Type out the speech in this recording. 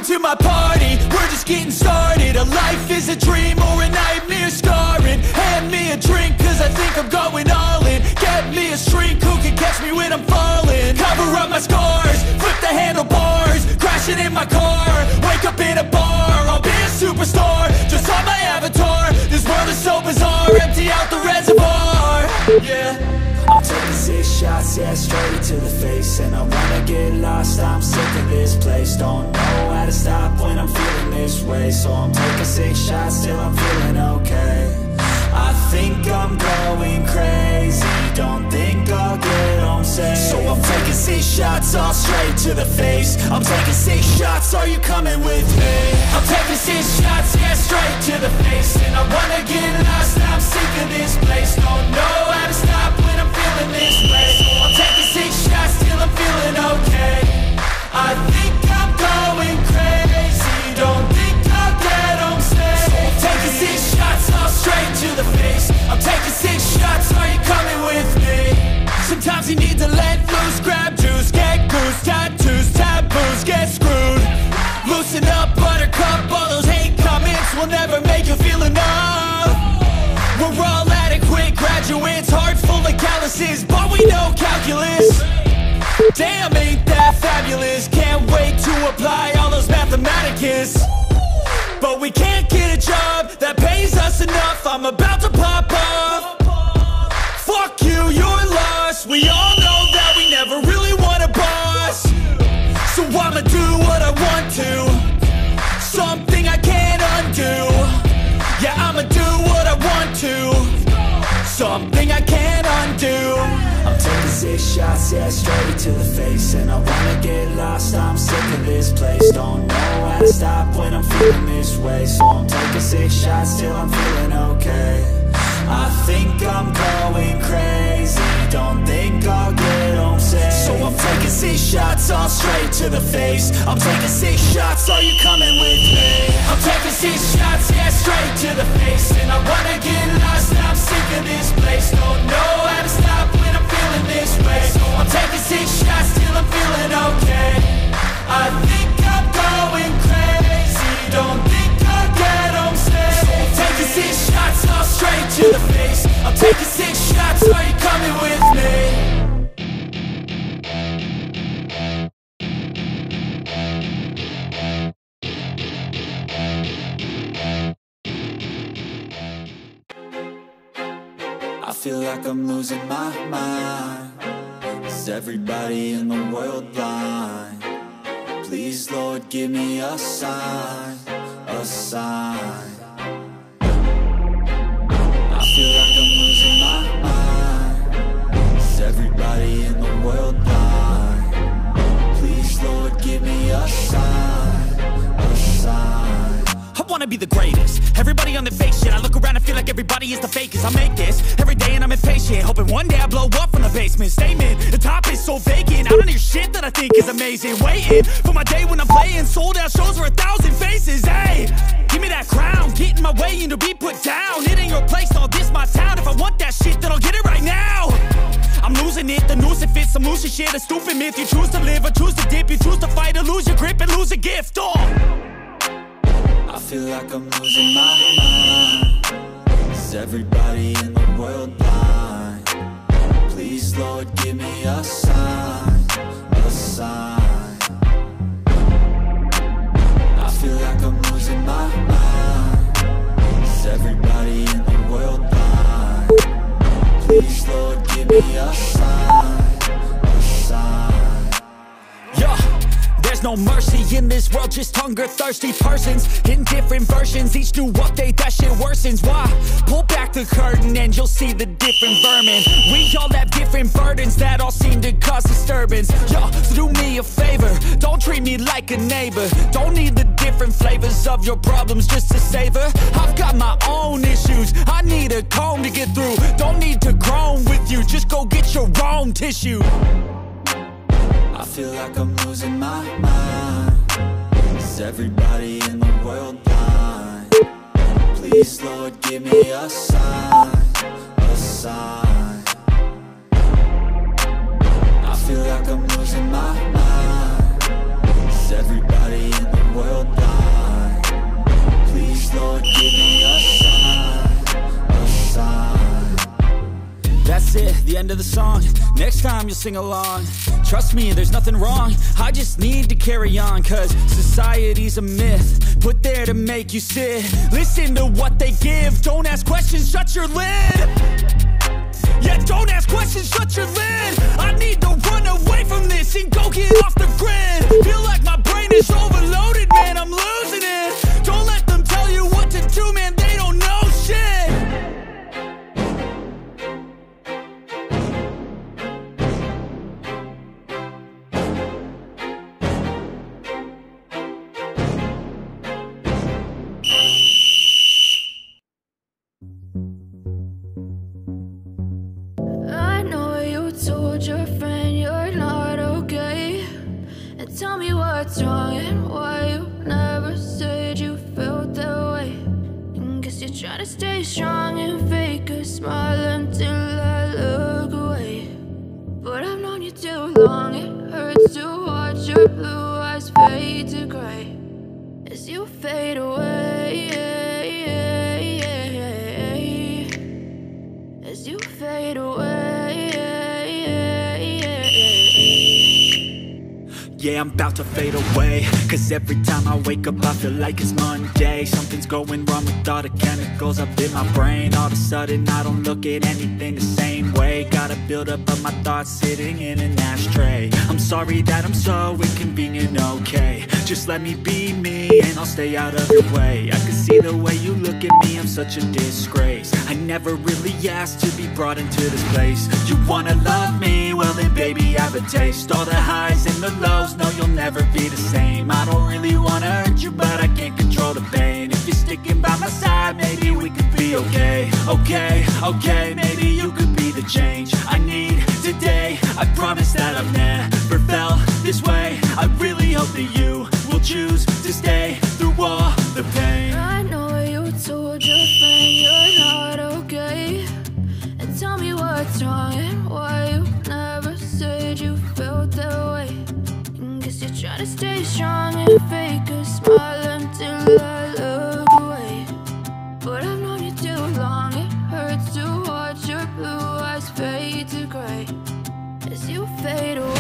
to my party, we're just getting started. A life is a dream or a nightmare scarring. Hand me a drink cause I think I'm going all in. Get me a shrink who can catch me when I'm falling. Cover up my scars, flip the handlebars, crashing in my car, wake up in a bar. I'll be a superstar, just on my avatar. This world is so bizarre, empty out the reservoir. Yeah, I'm taking 6 shots, yeah, straight to the face. And I wanna get lost, I'm sick of this place. Don't know how to stop when I'm feeling this way. So I'm taking 6 shots till I'm feeling okay. I think I'm going crazy, don't think I'll get home safe. So I'm taking 6 shots, all straight to the face. I'm taking 6 shots, are you coming with me? I'm taking 6 shots, yeah, straight to the face. And I wanna get lost, I'm sick of this place. Don't know how to stop when I'm feeling this way. So I'm taking 6 shots till I'm feeling okay. I think I'm going crazy, don't think I'll get home safe. So I'm taking 6 shots, all straight to the face. I'm taking 6 shots, are you coming with me? Sometimes you need to let loose, grab juice, get goose, tattoos, taboos, get screwed. Loosen up, buttercup, all those hate comments will never make you feel enough. We're all adequate graduates, heart full of calluses, but we know calculus. Damn, ain't that fabulous? Can't wait to apply all those mathematicus. But we can't get a job that pays us enough. I'm about to pop off. Fuck you, you're lost. We all know that we never really want a boss. So I'ma do what I want to, something I can't undo. Yeah, I'ma do what I want to, something I can't undo. I'm taking 6 shots, yeah, straight to the face. And I wanna get lost, I'm sick of this place. Don't know how to stop when I'm feeling this way. So I'm taking 6 shots till I'm feeling okay. I think I'm going crazy, don't think I'll get home safe. So I'm taking 6 shots, all straight to the face. I'm taking 6 shots, are you coming with me? I'm taking 6 shots, yeah, straight to the face. And I wanna get lost, I'm sick of this place. Don't know how to stop when I'm feeling this way. So I'm taking 6 shots till I'm feeling okay. I think I'm going crazy, don't think I'll get home safe. So I'm taking 6 shots, all straight to the face. I'm taking 6 shots, are you coming with me? I feel like I'm losing my mind. Is everybody in the world blind? Please, Lord, give me a sign, a sign. I feel like I'm losing my mind. Is everybody in the world blind? Please, Lord, give me a sign, a sign. I wanna be the greatest. Everybody on the fake shit. I look around and feel like everybody is the fakest. I make this every day and I'm impatient, hoping one day I blow up from the basement. Statement, the top is so vacant. I don't hear shit that I think is amazing. Waiting for my day when I'm playing sold out shows for 1,000 faces. Hey, give me that crown, get in my way and to be put down. It ain't your place, all this my town. If I want that shit, then I'll get it right now. I'm losing it, the noose it fits. I'm losing shit, a stupid myth. You choose to live or choose to dip. You choose to fight or lose your grip and lose a gift. I feel like I'm losing my mind. Is everybody in the world blind? Please, Lord, give me a sign, a sign. I feel like I'm losing my mind. Is everybody in the world blind? Please, Lord, give me a sign, a sign. Yeah. There's no mercy in this world, just hunger-thirsty persons in different versions. Each new update, that shit worsens. Why? Pull back the curtain and you'll see the different vermin. We all have different burdens that all seem to cause disturbance. Yo, so do me a favor, don't treat me like a neighbor. Don't need the different flavors of your problems just to savor. I've got my own issues, I need a comb to get through. Don't need to groan with you, just go get your own tissue. I feel like I'm losing my mind. Is everybody in the world blind? Please, Lord, give me a sign, a sign. I feel like I'm losing my mind. Is everybody in the world Please, Lord, give me a sign, a sign. That's it, the end of the song. Next time you'll sing along. Trust me, there's nothing wrong. I just need to carry on, cause society's a myth put there to make you sit. Listen to what they give. Don't ask questions, shut your lid. Yeah, don't ask questions, shut your lid. I need to run away from this and go get off the grid. Feel like my brain is overloaded, man, I'm losing it. Don't let them tell you what to do, man, they don't know shit. I know you told your friend you're not okay, and tell me what's wrong and why you never said you felt that way. And guess you're trying to stay strong and fake a smile until I look away. But I've known you too long, it hurts to watch your blue eyes fade to gray as you fade away, as you fade away. Yeah, I'm about to fade away, cause every time I wake up I feel like it's Monday. Something's going wrong with all the chemicals up in my brain. All of a sudden I don't look at anything the same way. Got a buildup of my thoughts sitting in an ashtray. I'm sorry that I'm so inconvenient, okay. Just let me be me and I'll stay out of your way. I can see the way you look at me, I'm such a disgrace. I never really asked to be brought into this place. You wanna love me? Well then baby have a taste. All the highs and the lows, no you'll never be the same. I don't really wanna hurt you but I can't control the pain. If you're sticking by my side maybe we could be okay. Okay, maybe you could be the change I need today. I promise that I've never felt this way. I really hope that you will choose to stay through all the pain. I know you told your friend you're not okay, and tell me what's wrong and why you never said you felt that way. And guess you're trying to stay strong and fake a smile until I look away. But I've known you too long, it hurts to watch your blue eyes fade to gray as you fade away.